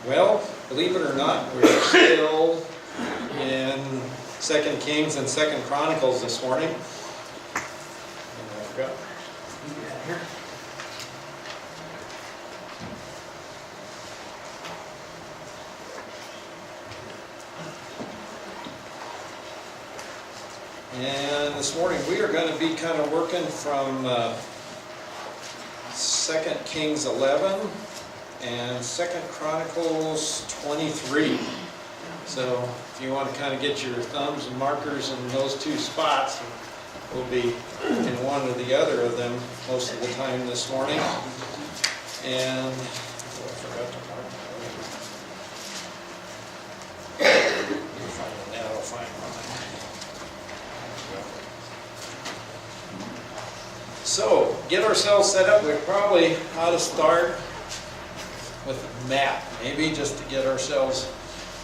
Well, believe it or not, we're still in 2 Kings and 2 Chronicles this morning. And this morning we are going to be kind of working from 2 Kings 11 and 2 Chronicles 23. So if you want to kind of get your thumbs and markers in those two spots, we'll be in one or the other of them most of the time this morning. And I forgot to mark that. I'll find mine. So, get ourselves set up. We probably ought to start with a map, maybe just to get ourselves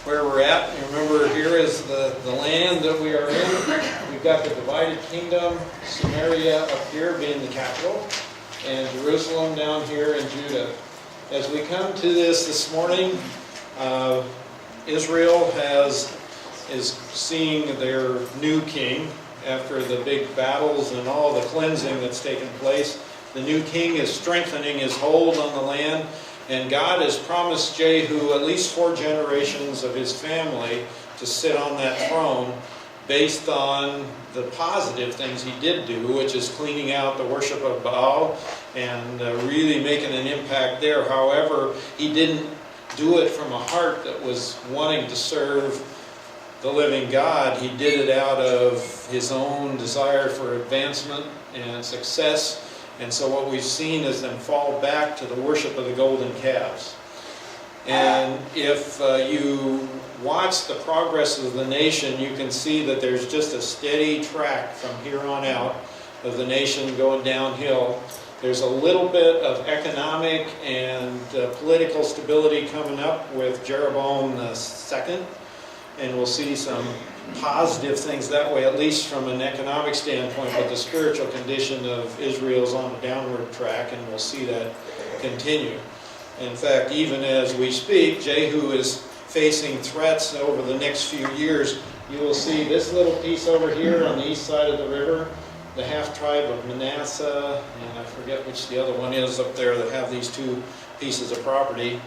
where we're at. You remember, here is the land that we are in. We've got the divided kingdom, Samaria up here being the capital, and Jerusalem down here in Judah. As we come to this morning, Israel is seeing their new king. After the big battles and all the cleansing that's taken place, the new king is strengthening his hold on the land, and God has promised Jehu at least 4 generations of his family to sit on that throne based on the positive things he did do, which is cleaning out the worship of Baal and really making an impact there. However, he didn't do it from a heart that was wanting to serve the living God. He did it out of his own desire for advancement and success. And so what we've seen is them fall back to the worship of the golden calves. And if you watch the progress of the nation, you can see that there's just a steady track from here on out of the nation going downhill. There's a little bit of economic and political stability coming up with Jeroboam II. And we'll see some positive things that way, at least from an economic standpoint, but the spiritual condition of Israel is on a downward track, and we'll see that continue. In fact, even as we speak, Jehu is facing threats over the next few years. You will see this little piece over here on the east side of the river, the half-tribe of Manasseh, and I forget which the other one is up there that have these 2 pieces of property.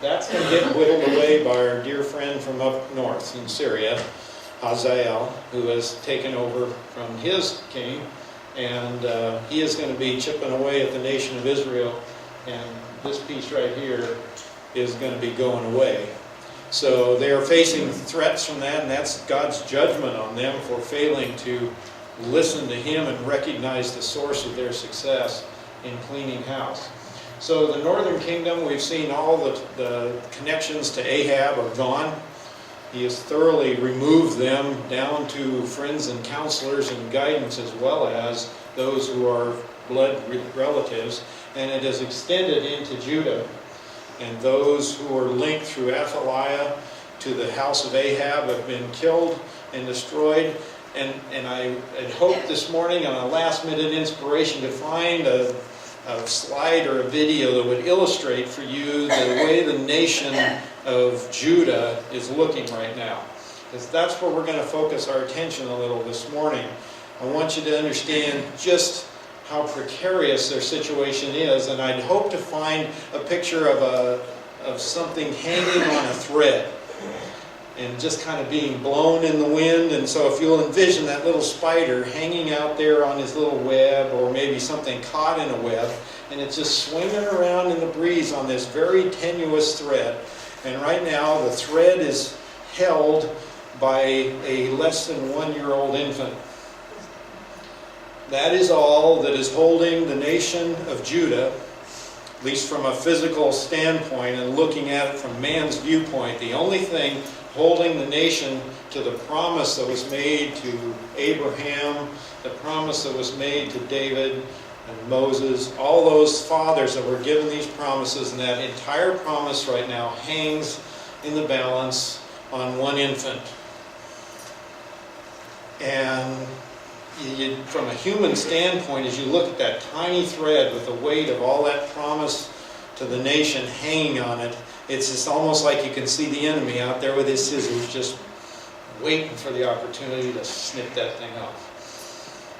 That's going to get whittled away by our dear friend from up north in Syria, Hazael, who has taken over from his king, and he is going to be chipping away at the nation of Israel, and this piece right here is going to be going away. So they are facing threats from that, and that's God's judgment on them for failing to listen to him and recognize the source of their success in cleaning house. So the northern kingdom, we've seen all the connections to Ahab are gone. He has thoroughly removed them down to friends and counselors and guidance, as well as those who are blood relatives. And it has extended into Judah. And those who are linked through Athaliah to the house of Ahab have been killed and destroyed. And I had hoped this morning on a last-minute inspiration to find a slide or a video that would illustrate for you the way the nation of Judah is looking right now. Because that's where we're going to focus our attention a little this morning. I want you to understand just how precarious their situation is, and I'd hope to find a picture of something hanging on a thread and just kind of being blown in the wind. And so if you'll envision that little spider hanging out there on his little web, or maybe something caught in a web, and it's just swinging around in the breeze on this very tenuous thread. And right now the thread is held by a less than 1-year-old infant. That is all that is holding the nation of Judah, at least from a physical standpoint and looking at it from man's viewpoint. The only thing holding the nation to the promise that was made to Abraham, the promise that was made to David and Moses, all those fathers that were given these promises, and that entire promise right now hangs in the balance on one infant. And from a human standpoint, as you look at that tiny thread with the weight of all that promise to the nation hanging on it, It's just almost like you can see the enemy out there with his scissors just waiting for the opportunity to snip that thing off.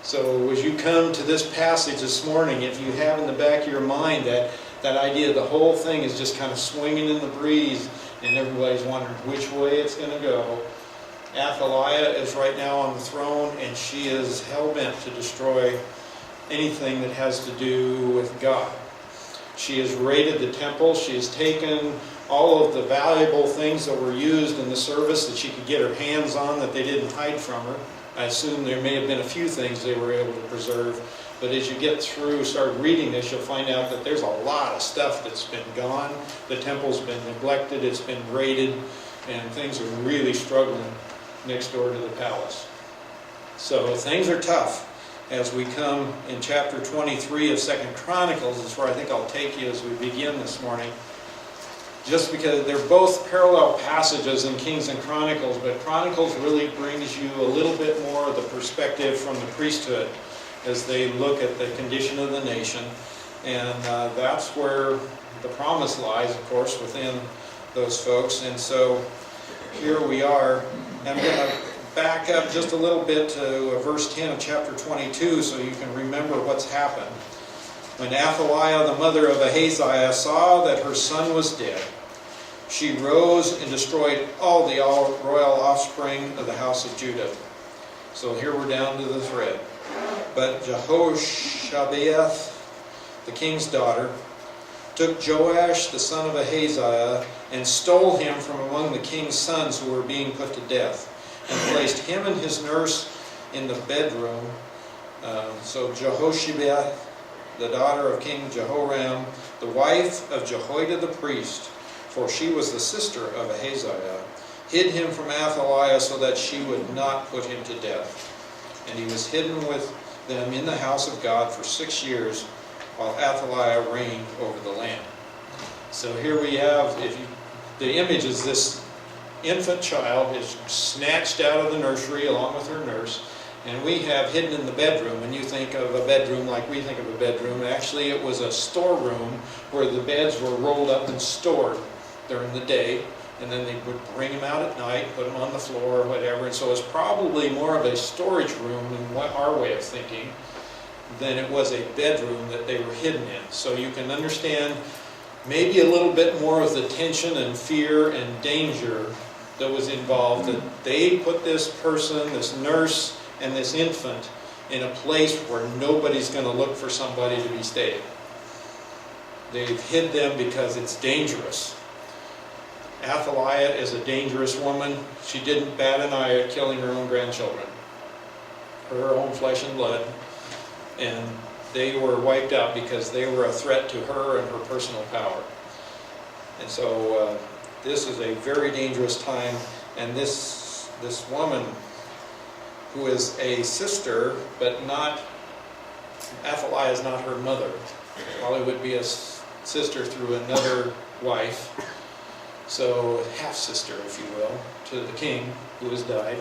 So as you come to this passage this morning, if you have in the back of your mind that idea the whole thing is just kind of swinging in the breeze and everybody's wondering which way it's going to go, Athaliah is right now on the throne, and she is hell-bent to destroy anything that has to do with God. She has raided the temple. She has taken all of the valuable things that were used in the service that she could get her hands on that they didn't hide from her. I assume there may have been a few things they were able to preserve, but as you get through, start reading this, you'll find out that there's a lot of stuff that's been gone. The temple's been neglected, it's been raided, and things are really struggling next door to the palace. So things are tough as we come in chapter 23 of 2nd Chronicles. Is where I think I'll take you as we begin this morning. Just because they're both parallel passages in Kings and Chronicles, but Chronicles really brings you a little bit more of the perspective from the priesthood as they look at the condition of the nation. And that's where the promise lies, of course, within those folks. And so here we are. I'm going to back up just a little bit to verse 10 of chapter 22 so you can remember what's happened. When Athaliah, the mother of Ahaziah, saw that her son was dead, she rose and destroyed all the royal offspring of the house of Judah. So here we're down to the thread. But Jehoshabeath, the king's daughter, took Joash, the son of Ahaziah, and stole him from among the king's sons who were being put to death, and placed him and his nurse in the bedroom. So Jehoshabeath, the daughter of King Jehoram, the wife of Jehoiada the priest, for she was the sister of Ahaziah, hid him from Athaliah so that she would not put him to death. And he was hidden with them in the house of God for 6 years, while Athaliah reigned over the land. So here we have, the image is this infant child is snatched out of the nursery along with her nurse, and we have hidden in the bedroom. And you think of a bedroom like we think of a bedroom. Actually, it was a storeroom where the beds were rolled up and stored during the day, and then they would bring them out at night, put them on the floor or whatever. And so it's probably more of a storage room in our way of thinking than it was a bedroom that they were hidden in. So you can understand maybe a little bit more of the tension and fear and danger that was involved, that they put this person, this nurse, and this infant in a place where nobody's going to look for somebody to be staying. They've hid them because it's dangerous. Athaliah is a dangerous woman. She didn't bat an eye at killing her own grandchildren, her own flesh and blood, and they were wiped out because they were a threat to her and her personal power. And so this is a very dangerous time, and this woman, who is a sister, but not, Athaliah is not her mother. Probably would be a sister through another wife. So half-sister, if you will, to the king who has died.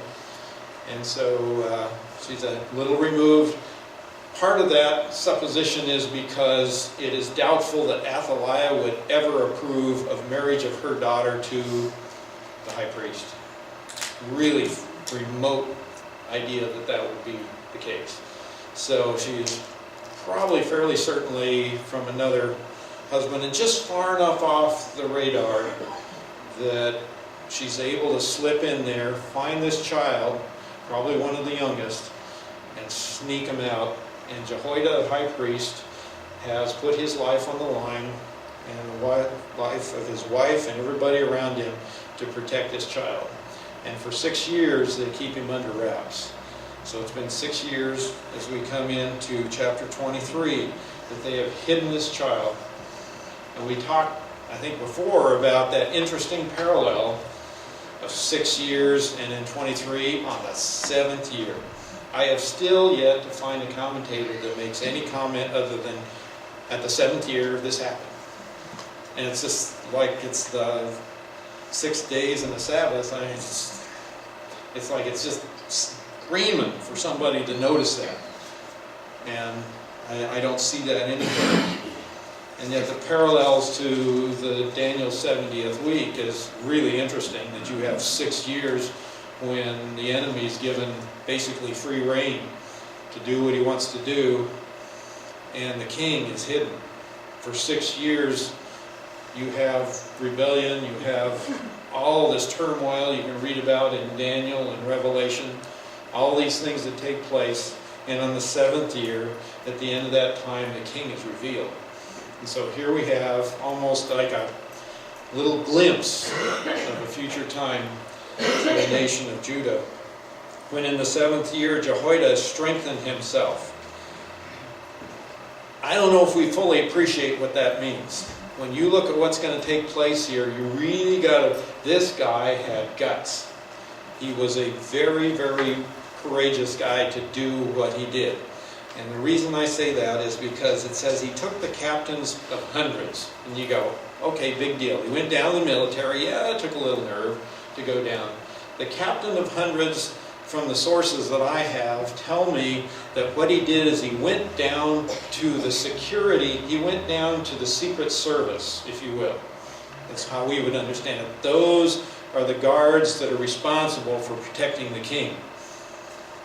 And so she's a little removed. Part of that supposition is because it is doubtful that Athaliah would ever approve of marriage of her daughter to the high priest. Really remote idea that would be the case. So she's probably fairly certainly from another husband, and just far enough off the radar that she's able to slip in there, find this child, probably one of the youngest, and sneak him out. And Jehoiada, the high priest, has put his life on the line and the life of his wife and everybody around him to protect this child. And for 6 years, they keep him under wraps. So it's been 6 years as we come into chapter 23 that they have hidden this child. And we talked, I think, before about that interesting parallel of 6 years and in 23 on the 7th year. I have still yet to find a commentator that makes any comment other than at the 7th year this happened. And it's just like it's the 6 days and the Sabbath. I mean, it's like it's just screaming for somebody to notice that. And I don't see that anywhere. And yet the parallels to the Daniel 70th week is really interesting, that you have 6 years when the enemy is given basically free rein to do what he wants to do, and the king is hidden. For 6 years you have rebellion, you have all this turmoil you can read about in Daniel and Revelation, all these things that take place, and on the 7th year, at the end of that time, the king is revealed. And so here we have almost like a little glimpse of a future time for the nation of Judah. When in the 7th year Jehoiada strengthened himself. I don't know if we fully appreciate what that means. When you look at what's going to take place here, you really got to, this guy had guts. He was a very, very courageous guy to do what he did. And the reason I say that is because it says he took the captains of hundreds. And you go, okay, big deal. He went down the military. Yeah, it took a little nerve to go down. The captain of hundreds, from the sources that I have, tell me that what he did is he went down to the security, he went down to the secret service, if you will. That's how we would understand it. Those are the guards that are responsible for protecting the king.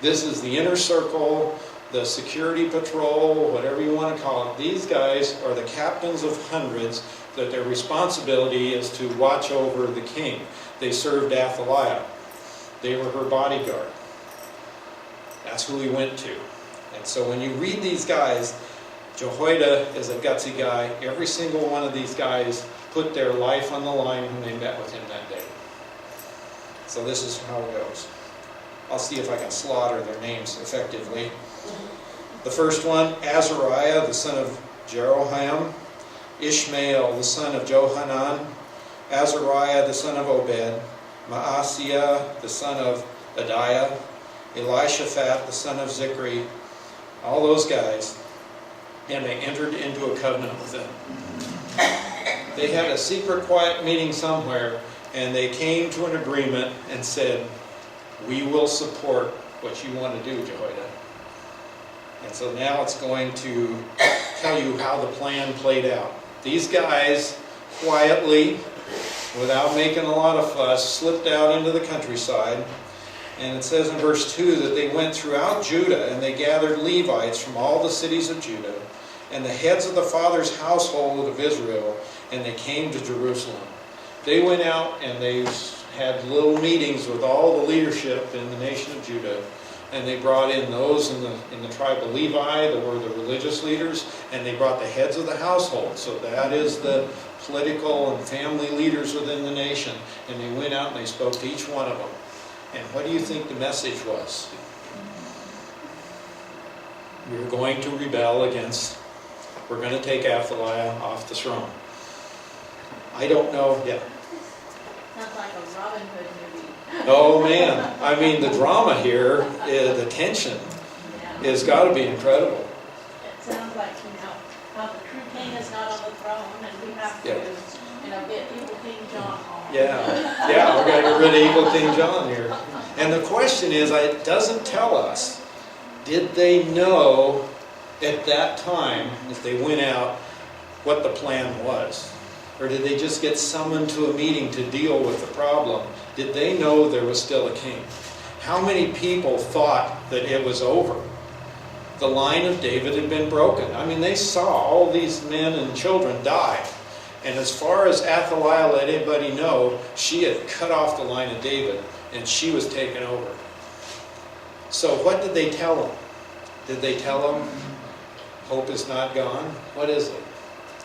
This is the inner circle, the security patrol, whatever you want to call it. These guys are the captains of hundreds that their responsibility is to watch over the king. They served Athaliah. They were her bodyguard. That's who he went to. And so when you read these guys, Jehoiada is a gutsy guy. Every single one of these guys put their life on the line when they met with him that day. So this is how it goes. I'll see if I can slaughter their names effectively. The first one, Azariah, the son of Jeroham, Ishmael, the son of Johanan, Azariah, the son of Obed, Maaseiah, the son of Adiah, Elishaphat, the son of Zikri, all those guys, and they entered into a covenant with them. They had a secret, quiet meeting somewhere, and they came to an agreement and said, we will support what you want to do, Jehoiada. And so now it's going to tell you how the plan played out. These guys, quietly, without making a lot of fuss, slipped out into the countryside. And it says in verse 2 that they went throughout Judah, and they gathered Levites from all the cities of Judah, and the heads of the fathers' household of Israel, and they came to Jerusalem. They went out and they had little meetings with all the leadership in the nation of Judah, and they brought in those in the tribe of Levi that were the religious leaders, and they brought the heads of the household. So that is the political and family leaders within the nation. And they went out and they spoke to each one of them. And what do you think the message was? We're going to rebel against, we're going to take Athaliah off the throne. I don't know, yeah. Sounds like a Robin Hood movie. Oh man, I mean the drama here, the tension has got to be incredible. It sounds like, how the true king is not on the throne, and we have to, get evil King John on. Yeah, we're going to get rid of evil King John here. And the question is, it doesn't tell us, did they know at that time, if they went out, what the plan was? Or did they just get summoned to a meeting to deal with the problem? Did they know there was still a king? How many people thought that it was over? The line of David had been broken. I mean, they saw all these men and children die. And as far as Athaliah let anybody know, she had cut off the line of David, and she was taken over. So what did they tell them? Did they tell them, hope is not gone? What is it?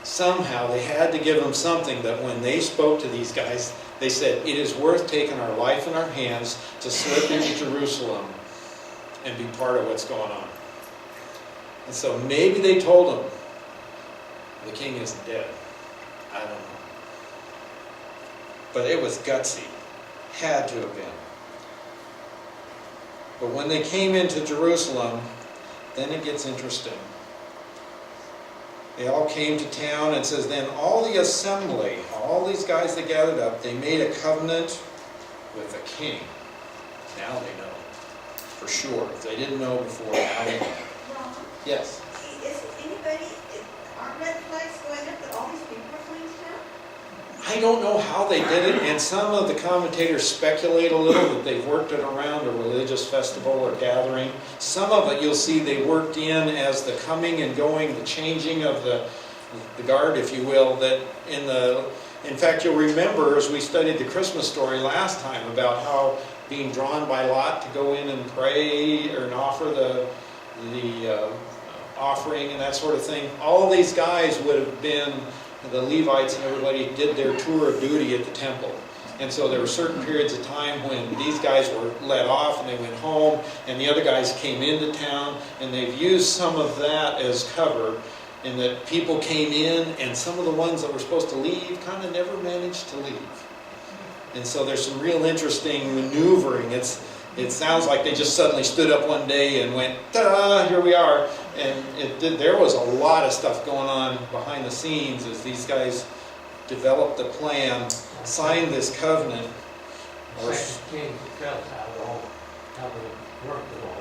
Somehow they had to give them something that when they spoke to these guys, they said, it is worth taking our life in our hands to slip into Jerusalem and be part of what's going on. And so maybe they told them, the king isn't dead. I don't know. But it was gutsy. Had to have been. But when they came into Jerusalem, then it gets interesting. They all came to town, and it says, then all the assembly, all these guys that gathered up, they made a covenant with the king. Now they know. For sure. If they didn't know before, now they know. Ron, Yes. is anybody, aren't red flags going up the I don't know how they did it, and some of the commentators speculate a little that they've worked it around a religious festival or gathering. Some of it you'll see they worked in as the coming and going, the changing of the guard, if you will, that in fact, you'll remember as we studied the Christmas story last time about how being drawn by lot to go in and pray or and offer the offering and that sort of thing. All these guys would have been, the Levites and everybody did their tour of duty at the temple. And so there were certain periods of time when these guys were let off and they went home, and the other guys came into town, and they've used some of that as cover, in that people came in, and some of the ones that were supposed to leave kind of never managed to leave. And so there's some real interesting maneuvering. It sounds like they just suddenly stood up one day and went, ta-da, here we are. And there was a lot of stuff going on behind the scenes as these guys developed the plan, signed this covenant.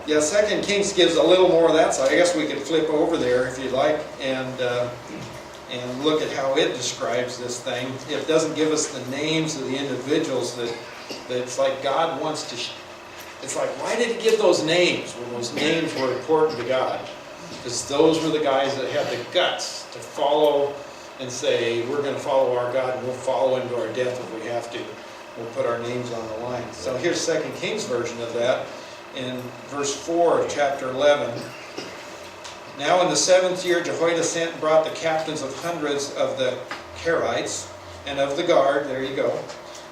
Yeah, 2 Kings gives a little more of that side. I guess we could flip over there if you'd like and look at how it describes this thing. It doesn't give us the names of the individuals that it's like God wants to... It's like, why did he give those names when those names were important to God? Because those were the guys that had the guts to follow and say, we're going to follow our God and we'll follow him to our death if we have to. We'll put our names on the line. So here's 2 Kings version of that in verse 4 of chapter 11. Now in the 7th year Jehoiada sent and brought the captains of hundreds of the Kerites and of the guard, there you go,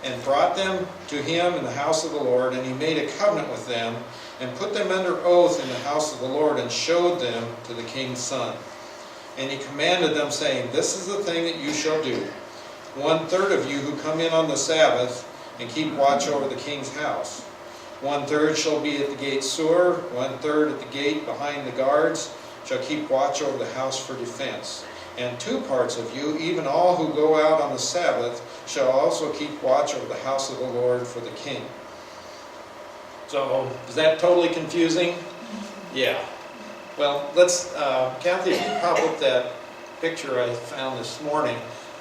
and brought them to him in the house of the Lord, and he made a covenant with them, and put them under oath in the house of the Lord, and showed them to the king's son. And he commanded them, saying, this is the thing that you shall do. 1/3 of you who come in on the Sabbath, and keep watch over the king's house. 1/3 shall be at the gate Sur, 1/3 at the gate behind the guards, shall keep watch over the house for defense. And 2 parts of you, even all who go out on the Sabbath, shall also keep watch over the house of the Lord for the king. So, is that totally confusing? Yeah. Well, let's, Kathy, if you pop up that picture I found this morning.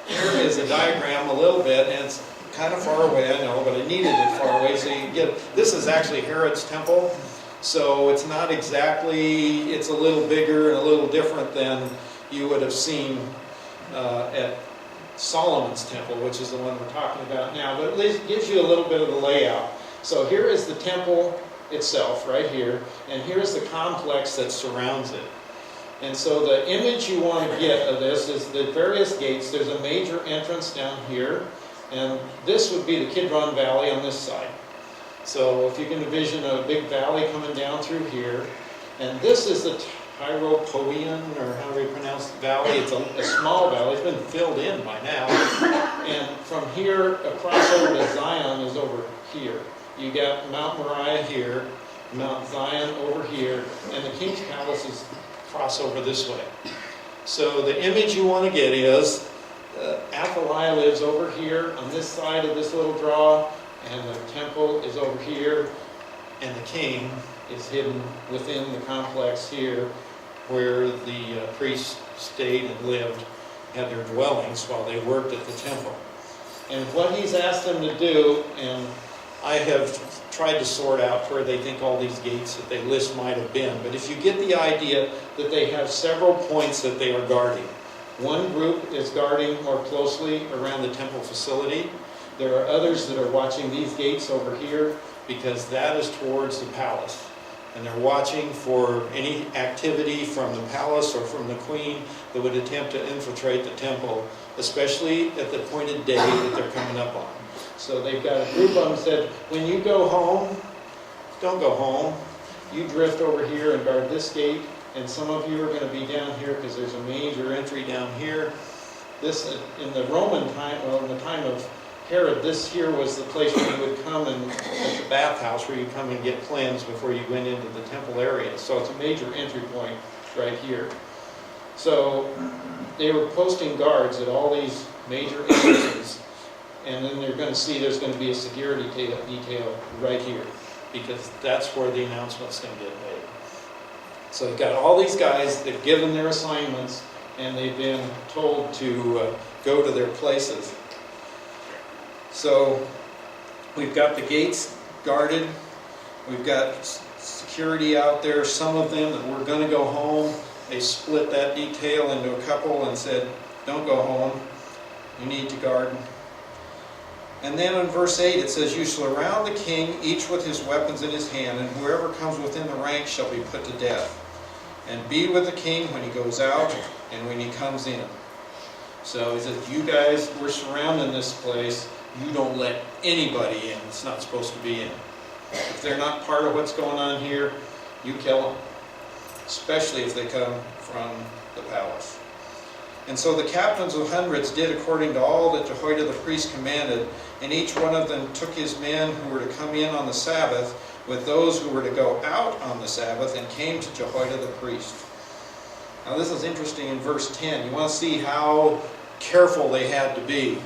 Here is a diagram a little bit, and it's kind of far away, I know, but I needed it far away so you can get, this is actually Herod's temple. So it's not exactly, it's a little bigger and a little different than you would have seen at Solomon's temple, which is the one we're talking about now, but at least gives you a little bit of the layout. So here is the temple itself, right here, and here's the complex that surrounds it. And so the image you want to get of this is the various gates. There's a major entrance down here, and this would be the Kidron Valley on this side. So if you can envision a big valley coming down through here, and this is the Tyropoeon, or however you pronounce the valley. It's a small valley. It's been filled in by now. And from here, across over to Zion is over here. You got Mount Moriah here, Mount Zion over here, and the king's palace is cross over this way. So the image you want to get is Athaliah lives over here on this side of this little draw, and the temple is over here, and the king is hidden within the complex here where the priests stayed and lived, had their dwellings while they worked at the temple. And what he's asked them to do, and I have tried to sort out where they think all these gates that they list might have been, but if you get the idea that they have several points that they are guarding. One group is guarding more closely around the temple facility. There are others that are watching these gates over here because that is towards the palace. And they're watching for any activity from the palace or from the queen that would attempt to infiltrate the temple, especially at the appointed day that they're coming up on. So they've got a group of them said, when you go home, don't go home. You drift over here and guard this gate, and some of you are going to be down here because there's a major entry down here. This, in the Roman time, well, in the time of Herod, this here was the place where you would come and, at the bathhouse, where you come and get cleansed before you went into the temple area. So it's a major entry point right here. So they were posting guards at all these major entrances, and then they're going to see there's going to be a security detail right here, because that's where the announcement's going to get made. So you've got all these guys, they've given their assignments, and they've been told to go to their places. So we've got the gates guarded. We've got security out there. Some of them that were going to go home, they split that detail into a couple and said, don't go home. You need to guard. And then in verse 8 it says, you shall surround the king, each with his weapons in his hand, and whoever comes within the ranks shall be put to death. And be with the king when he goes out and when he comes in. So he says, you guys, we're surrounding this place. You don't let anybody in that's not supposed to be in. If they're not part of what's going on here, you kill them. Especially if they come from the palace. And so the captains of hundreds did according to all that Jehoiada the priest commanded, and each one of them took his men who were to come in on the Sabbath with those who were to go out on the Sabbath, and came to Jehoiada the priest. Now this is interesting in verse 10. You want to see how careful they had to be.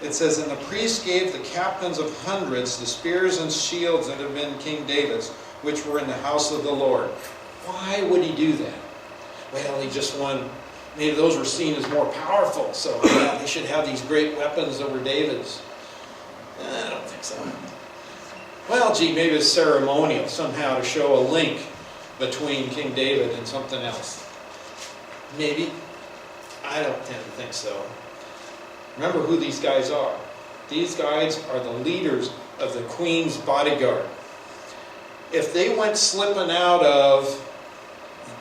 It says, and the priest gave the captains of hundreds the spears and shields that had been King David's, which were in the house of the Lord. Why would he do that? Well, he just wanted, maybe those were seen as more powerful, so yeah, they should have these great weapons over David's. I don't think so. Well, gee, maybe it's ceremonial, somehow to show a link between King David and something else. Maybe. I don't tend to think so. Remember who these guys are. These guys are the leaders of the queen's bodyguard. If they went slipping out of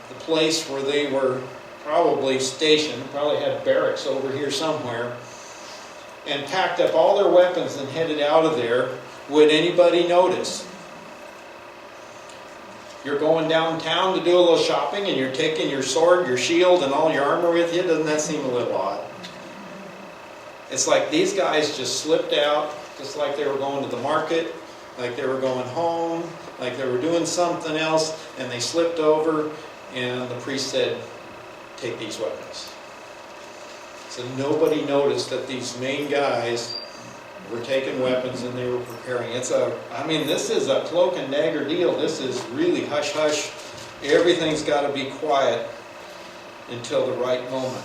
the place where they were probably stationed, probably had barracks over here somewhere, and packed up all their weapons and headed out of there, would anybody notice? You're going downtown to do a little shopping and you're taking your sword, your shield, and all your armor with you. Doesn't that seem a little odd? It's like these guys just slipped out, just like they were going to the market, like they were going home, like they were doing something else, and they slipped over, and the priest said, take these weapons. So nobody noticed that these main guys were taking weapons and they were preparing. This is a cloak and dagger deal. This is really hush-hush. Everything's got to be quiet until the right moment.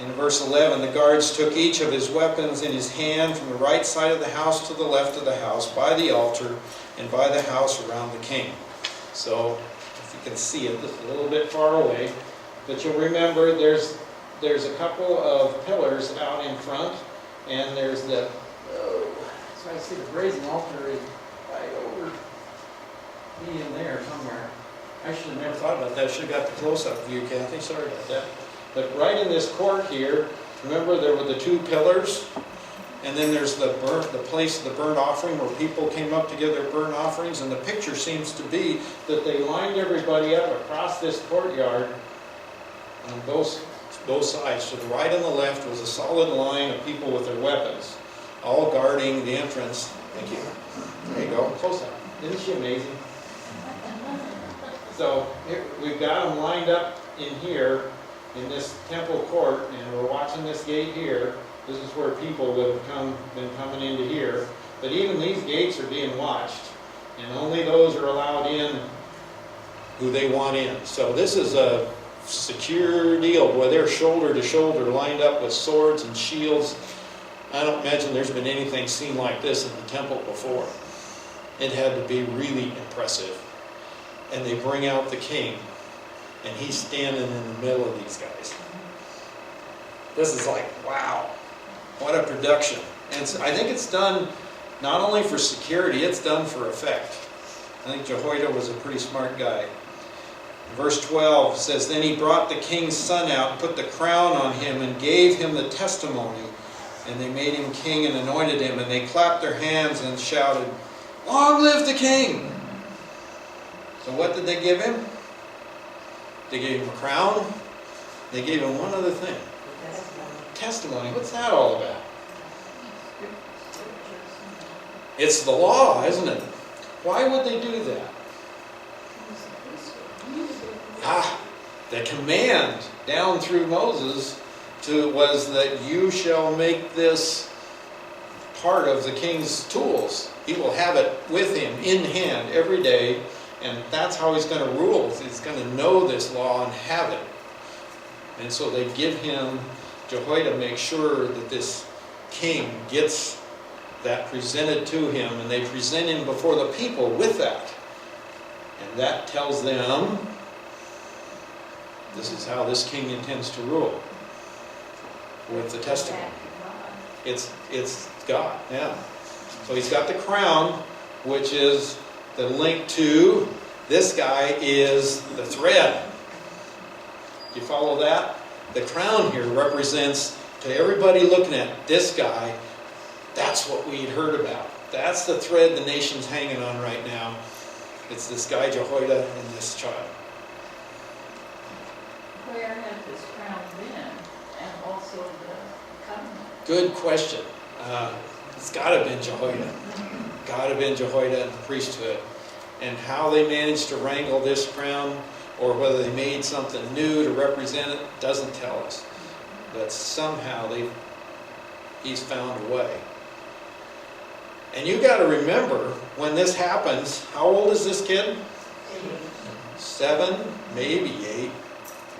In verse 11, the guards took each of his weapons in his hand from the right side of the house to the left of the house, by the altar and by the house around the king. So, if you can see it, just a little bit far away, but you'll remember there's a couple of pillars out in front, and there's so I see the brazen altar is right over in there somewhere. I should have never thought about that. I should have got the close-up view, Kathy. Sorry about that. But right in this court here, remember there were the two pillars, and then there's the place of the burnt offering where people came up to give their burnt offerings, and the picture seems to be that they lined everybody up across this courtyard on both sides. To the right and the left was a solid line of people with their weapons, all guarding the entrance. Thank you. There you go. Close up. Isn't she amazing? So we've got them lined up in here in this temple court, and we're watching this gate here. This is where people would have been coming into here. But even these gates are being watched, and only those are allowed in who they want in. So this is a secure deal. Boy, they're shoulder to shoulder lined up with swords and shields. I don't imagine there's been anything seen like this in the temple before. It had to be really impressive. And they bring out the king, and he's standing in the middle of these guys. This is like, wow, what a production. And I think it's done not only for security, it's done for effect. I think Jehoiada was a pretty smart guy. Verse 12 says, then he brought the king's son out, and put the crown on him, and gave him the testimony. And they made him king and anointed him, and they clapped their hands and shouted, long live the king! So what did they give him? They gave him a crown. They gave him one other thing. Testimony. What's that all about? It's the law, isn't it? Why would they do that? The command down through Moses was that you shall make this part of the king's tools. He will have it with him in hand every day, and that's how he's going to rule. He's going to know this law and have it. And so they give him, Jehoiada makes sure that this king gets that presented to him, and they present him before the people with that. And that tells them, this is how this king intends to rule, with the testimony. It's God, yeah. So he's got the crown, which is the link to this guy is the thread. Do you follow that? The crown here represents, to everybody looking at this guy, that's what we'd heard about. That's the thread the nation's hanging on right now. It's this guy Jehoiada and this child. Where had this crown been, and also the covenant? Good question. It's got to have been Jehoiada. Got to have been Jehoiada and the priesthood. And how they managed to wrangle this crown, or whether they made something new to represent it, doesn't tell us. But somehow he's found a way. And you got to remember, when this happens, how old is this kid? 7, maybe 8.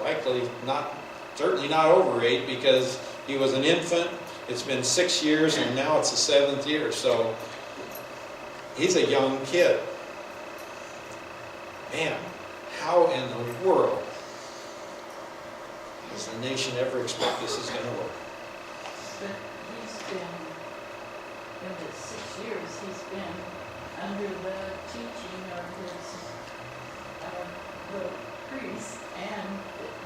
Likely not, certainly not over 8, because he was an infant. It's been 6 years, and now it's the 7th year. So he's a young kid. Man, how in the world does the nation ever expect this is going to work? But he's been, in the 6 years, he's been under the teaching of his, the priest and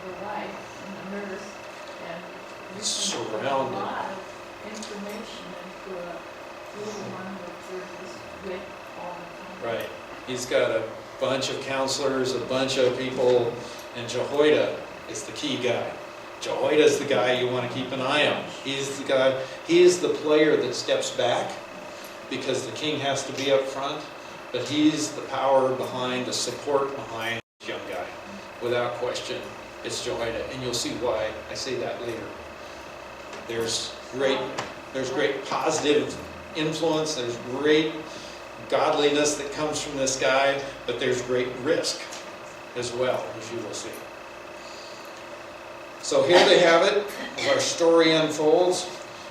the wife and the nurse, and you can put a Surrounded. lot of information into a little one that you're just with all the time. Right. He's got a bunch of counselors, a bunch of people, and Jehoiada is the key guy. Jehoiada is the guy you want to keep an eye on. He's the guy, he's the player that steps back because the king has to be up front, but he's the power behind, the support behind this young guy. Without question, it's Jehoiada, and you'll see why I say that later. There's great positive influence, there's great godliness that comes from this guy, but there's great risk as well, as you will see. So here they have it, as our story unfolds.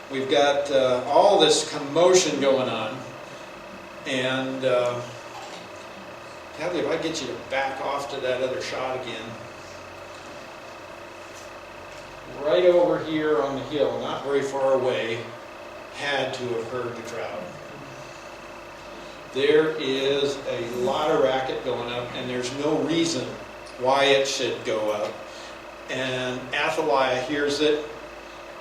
We've got all this commotion going on, and Kathy, if I get you to back off to that other shot again. Right over here on the hill, not very far away, had to have heard the crowd. There is a lot of racket going up, and there's no reason why it should go up. And Athaliah hears it,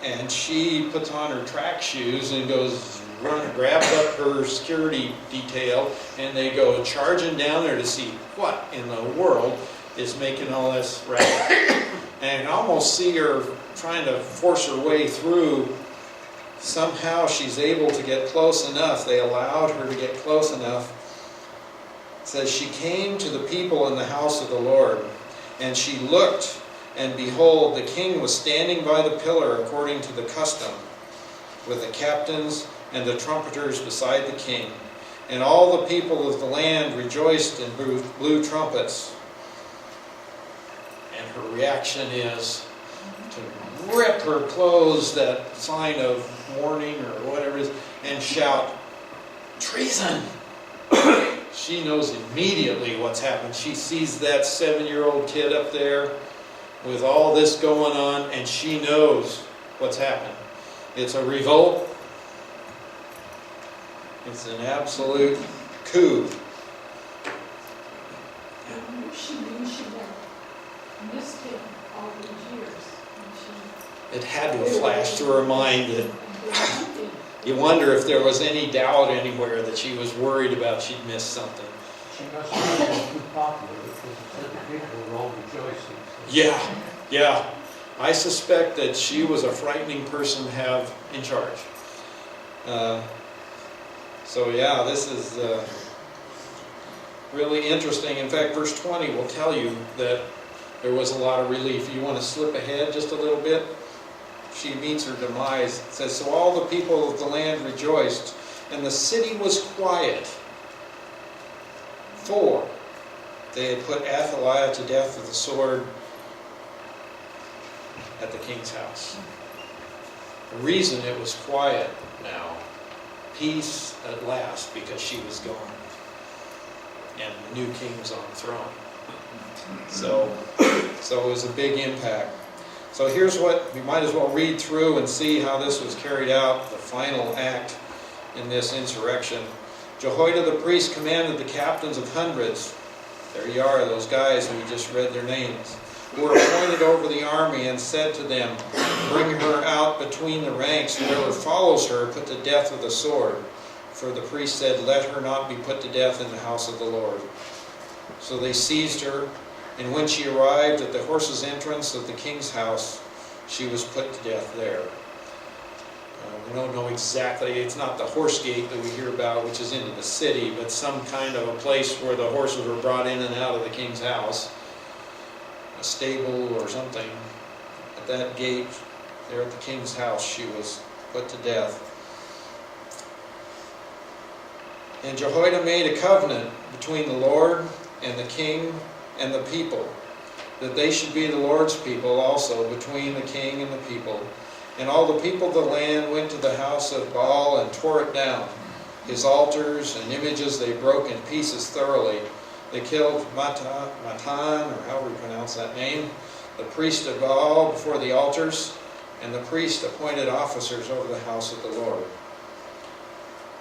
and she puts on her track shoes and goes grabs up her security detail, and they go charging down there to see what in the world is making all this racket. And you almost see her trying to force her way through. Somehow she's able to get close enough. They allowed her to get close enough. It says, she came to the people in the house of the Lord, and she looked, and behold, the king was standing by the pillar according to the custom, with the captains and the trumpeters beside the king. And all the people of the land rejoiced and blew trumpets. And her reaction is to rip her clothes, that sign of mourning or whatever it is, and shout, treason! She knows immediately what's happened. She sees that 7-year-old kid up there with all this going on, and she knows what's happened. It's a revolt. It's an absolute coup. She knew she had missed him all these years. It had to have flashed through her mind that you wonder if there was any doubt anywhere that she was worried about she'd missed something. She must have been too popular because it said the people were all rejoicing. Yeah. I suspect that she was a frightening person to have in charge. So yeah, this is really interesting. In fact, verse 20 will tell you that there was a lot of relief. You want to slip ahead just a little bit? She meets her demise. It says, so all the people of the land rejoiced, and the city was quiet. For they had put Athaliah to death with the sword at the king's house. The reason it was quiet now, peace at last, because she was gone. And the new king was on the throne. So it was a big impact. So here's what, we might as well read through and see how this was carried out, the final act in this insurrection. Jehoiada the priest commanded the captains of hundreds, there you are, those guys who just read their names, who were appointed over the army, and said to them, bring her out between the ranks, whoever follows her put to death with a sword. For the priest said, let her not be put to death in the house of the Lord. So they seized her, and when she arrived at the horses' entrance of the king's house, she was put to death there. We don't know exactly, it's not the horse gate that we hear about, which is into the city, but some kind of a place where the horses were brought in and out of the king's house. A stable or something. At that gate, there at the king's house, she was put to death. And Jehoiada made a covenant between the Lord and the king and the people, that they should be the Lord's people also, between the king and the people. And all the people of the land went to the house of Baal and tore it down. His altars and images they broke in pieces thoroughly. They killed Matan, or however you pronounce that name, the priest of Baal before the altars, and the priest appointed officers over the house of the Lord.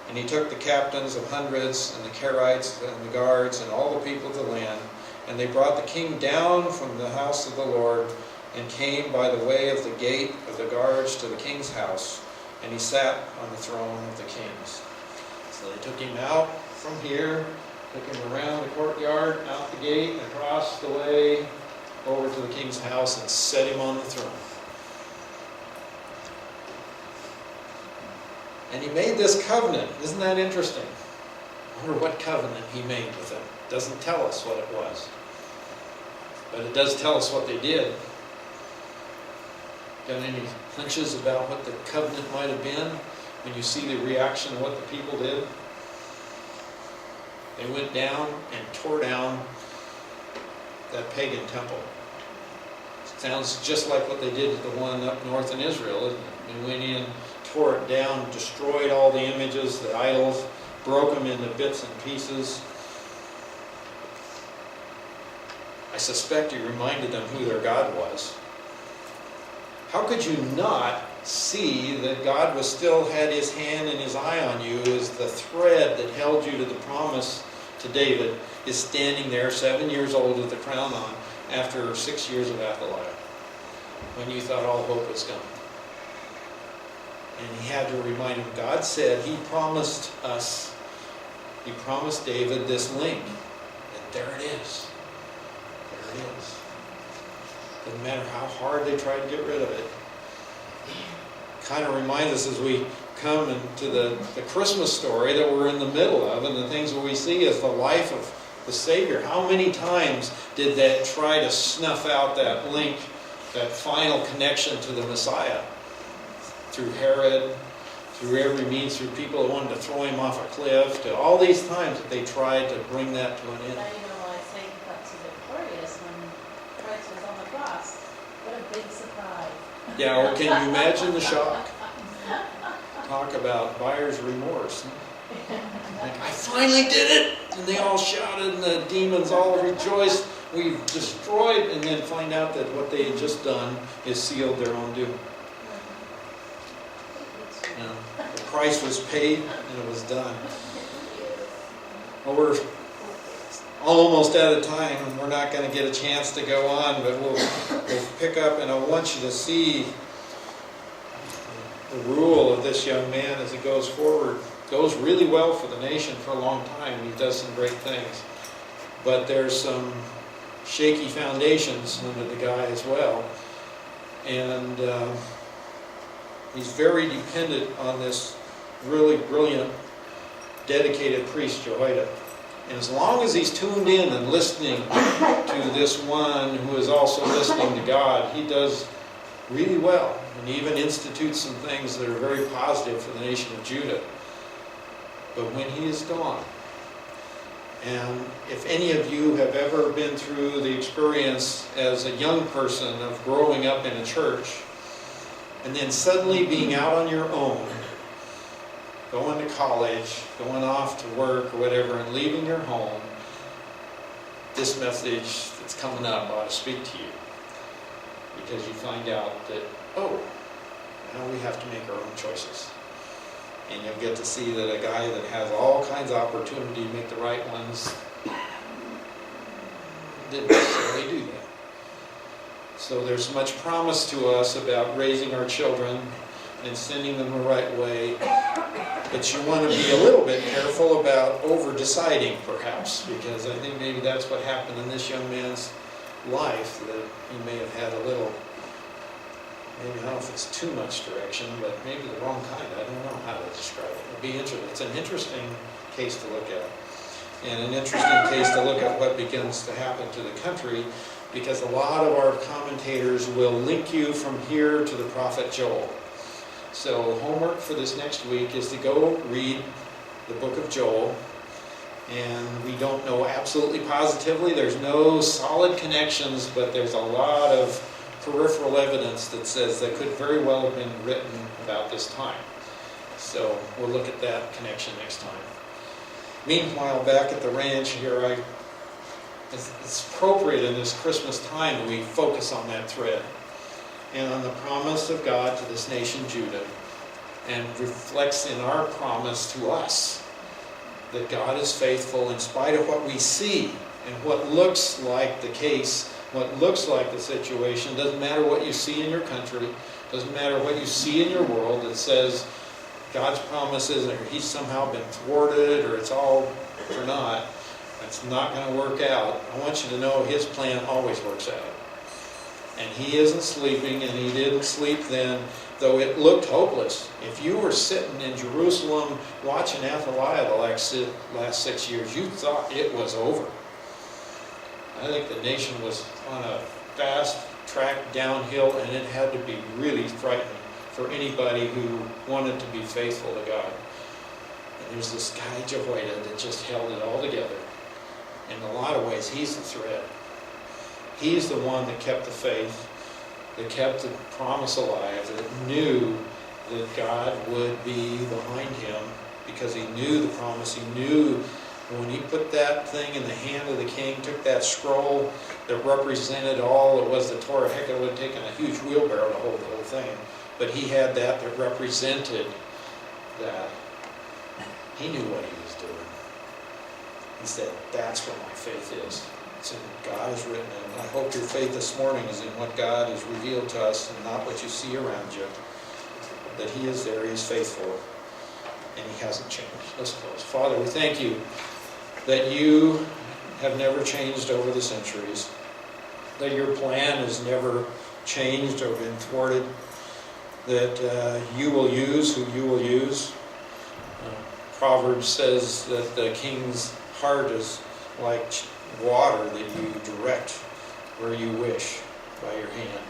And he took the captains of hundreds and the Kerites and the guards and all the people of the land, and they brought the king down from the house of the Lord and came by the way of the gate of the guards to the king's house, and he sat on the throne of the kings. So they took him out from here, took him around the courtyard, out the gate, across the way, over to the king's house, and set him on the throne. And he made this covenant. Isn't that interesting? I wonder what covenant he made with them. It doesn't tell us what it was. But it does tell us what they did. Got any hunches about what the covenant might have been when you see the reaction of what the people did? They went down and tore down that pagan temple. Sounds just like what they did to the one up north in Israel, isn't it? They went in, tore it down, destroyed all the images, the idols, broke them into bits and pieces. I suspect he reminded them who their God was. How could you not see that God was still had his hand and his eye on you, as the thread that held you to the promise to David is standing there 7 years old with the crown on after 6 years of Athaliah, when you thought all hope was gone. And he had to remind him, God said he promised us, he promised David this link, and there it is. There it is. Doesn't matter how hard they try to get rid of it. Kind of reminds us as we come into the Christmas story that we're in the middle of, and the things that we see as the life of the Savior. How many times did that try to snuff out that link, that final connection to the Messiah? Through Herod, through every means, through people that wanted to throw him off a cliff, to all these times that they tried to bring that to an end. Now you know why Satan got so victorious when Christ was on the cross. What a big surprise. Yeah, or can you imagine the shock? Talk about buyer's remorse. Like, I finally did it! And they all shouted, and the demons all rejoiced. We've destroyed, and then find out that what they had just done is sealed their own doom. You know, the price was paid, and it was done. Well, we're almost out of time, and we're not going to get a chance to go on, but we'll pick up, and I want you to see the rule of this young man as he goes forward. Goes really well for the nation for a long time. He does some great things. But there's some shaky foundations under the guy as well. And he's very dependent on this really brilliant, dedicated priest, Jehoiada. And as long as he's tuned in and listening to this one who is also listening to God, he does really well. And he even institutes some things that are very positive for the nation of Judah. But when he is gone, and if any of you have ever been through the experience as a young person of growing up in a church, and then suddenly being out on your own, going to college, going off to work or whatever, and leaving your home, this message that's coming up ought to speak to you. Because you find out that, oh, now we have to make our own choices. And you'll get to see that a guy that has all kinds of opportunity to make the right ones didn't necessarily do that. So there's much promise to us about raising our children and sending them the right way. But you want to be a little bit careful about over-deciding, perhaps, because I think maybe that's what happened in this young man's life, that he may have had a little, maybe I don't know if it's too much direction, but maybe the wrong kind. I don't know how to describe it. It'd be interesting. It's an interesting case to look at, and an interesting case to look at what begins to happen to the country, because a lot of our commentators will link you from here to the prophet Joel. So homework for this next week is to go read the book of Joel. And we don't know absolutely positively. There's no solid connections, but there's a lot of peripheral evidence that says that could very well have been written about this time. So we'll look at that connection next time. Meanwhile, back at the ranch here, it's appropriate in this Christmas time that we focus on that thread and on the promise of God to this nation, Judah, and reflects in our promise to us that God is faithful in spite of what we see and what looks like the case, what looks like the situation. Doesn't matter what you see in your country, doesn't matter what you see in your world that says God's promises or he's somehow been thwarted or it's all for naught. It's not going to work out. I want you to know his plan always works out. And he isn't sleeping, and he didn't sleep then, though it looked hopeless. If you were sitting in Jerusalem watching Athaliah the last 6 years, you thought it was over. I think the nation was on a fast track downhill, and it had to be really frightening for anybody who wanted to be faithful to God. And there's this guy, Jehoiada, that just held it all together. In a lot of ways, he's the thread. He's the one that kept the faith, that kept the promise alive, that knew that God would be behind him because he knew the promise. He knew when he put that thing in the hand of the king, took that scroll that represented all that was the Torah. Heck, it would have taken a huge wheelbarrow to hold the whole thing. But he had that represented that. He knew what he was doing. He said, that's what my faith is. It's in what God has written. And I hope your faith this morning is in what God has revealed to us and not what you see around you. That he is there, he is faithful, and he hasn't changed. Let's close. Father, we thank you that you have never changed over the centuries, that your plan has never changed or been thwarted, that you will use who you will use. Proverbs says that the king's heart is like water that you direct where you wish by your hand.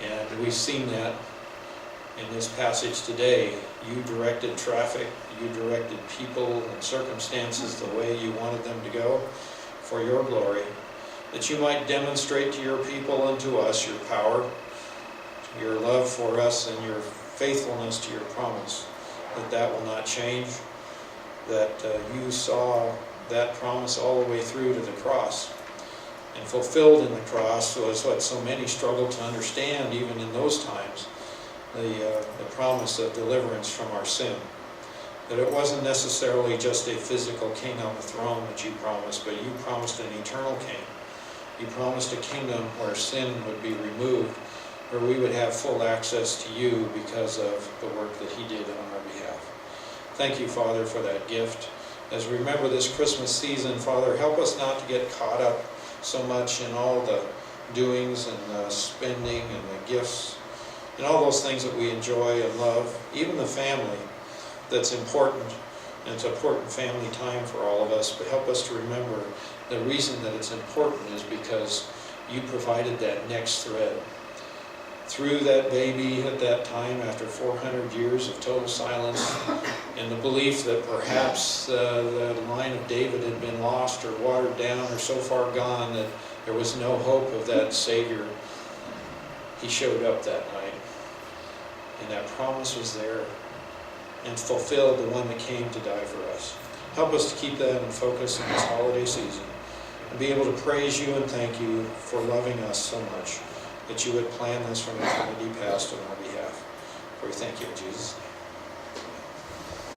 And we've seen that in this passage today. You directed traffic, you directed people and circumstances the way you wanted them to go for your glory, that you might demonstrate to your people and to us your power, your love for us, and your faithfulness to your promise, that will not change, that you saw that promise all the way through to the cross, and fulfilled in the cross was what so many struggled to understand even in those times, the promise of deliverance from our sin. That it wasn't necessarily just a physical king on the throne that you promised, but you promised an eternal king. You promised a kingdom where sin would be removed, where we would have full access to you because of the work that he did on our behalf. Thank you, Father, for that gift. As we remember this Christmas season, Father, help us not to get caught up so much in all the doings and the spending and the gifts and all those things that we enjoy and love, even the family that's important, and it's an important family time for all of us, but help us to remember the reason that it's important is because you provided that next thread. Through that baby at that time, after 400 years of total silence, and the belief that perhaps the line of David had been lost or watered down or so far gone that there was no hope of that Savior, he showed up that night. and that promise was there and fulfilled the one that came to die for us. Help us to keep that in focus in this holiday season and be able to praise you and thank you for loving us so much that you would plan this from eternity past on our behalf. For we thank you in Jesus' name.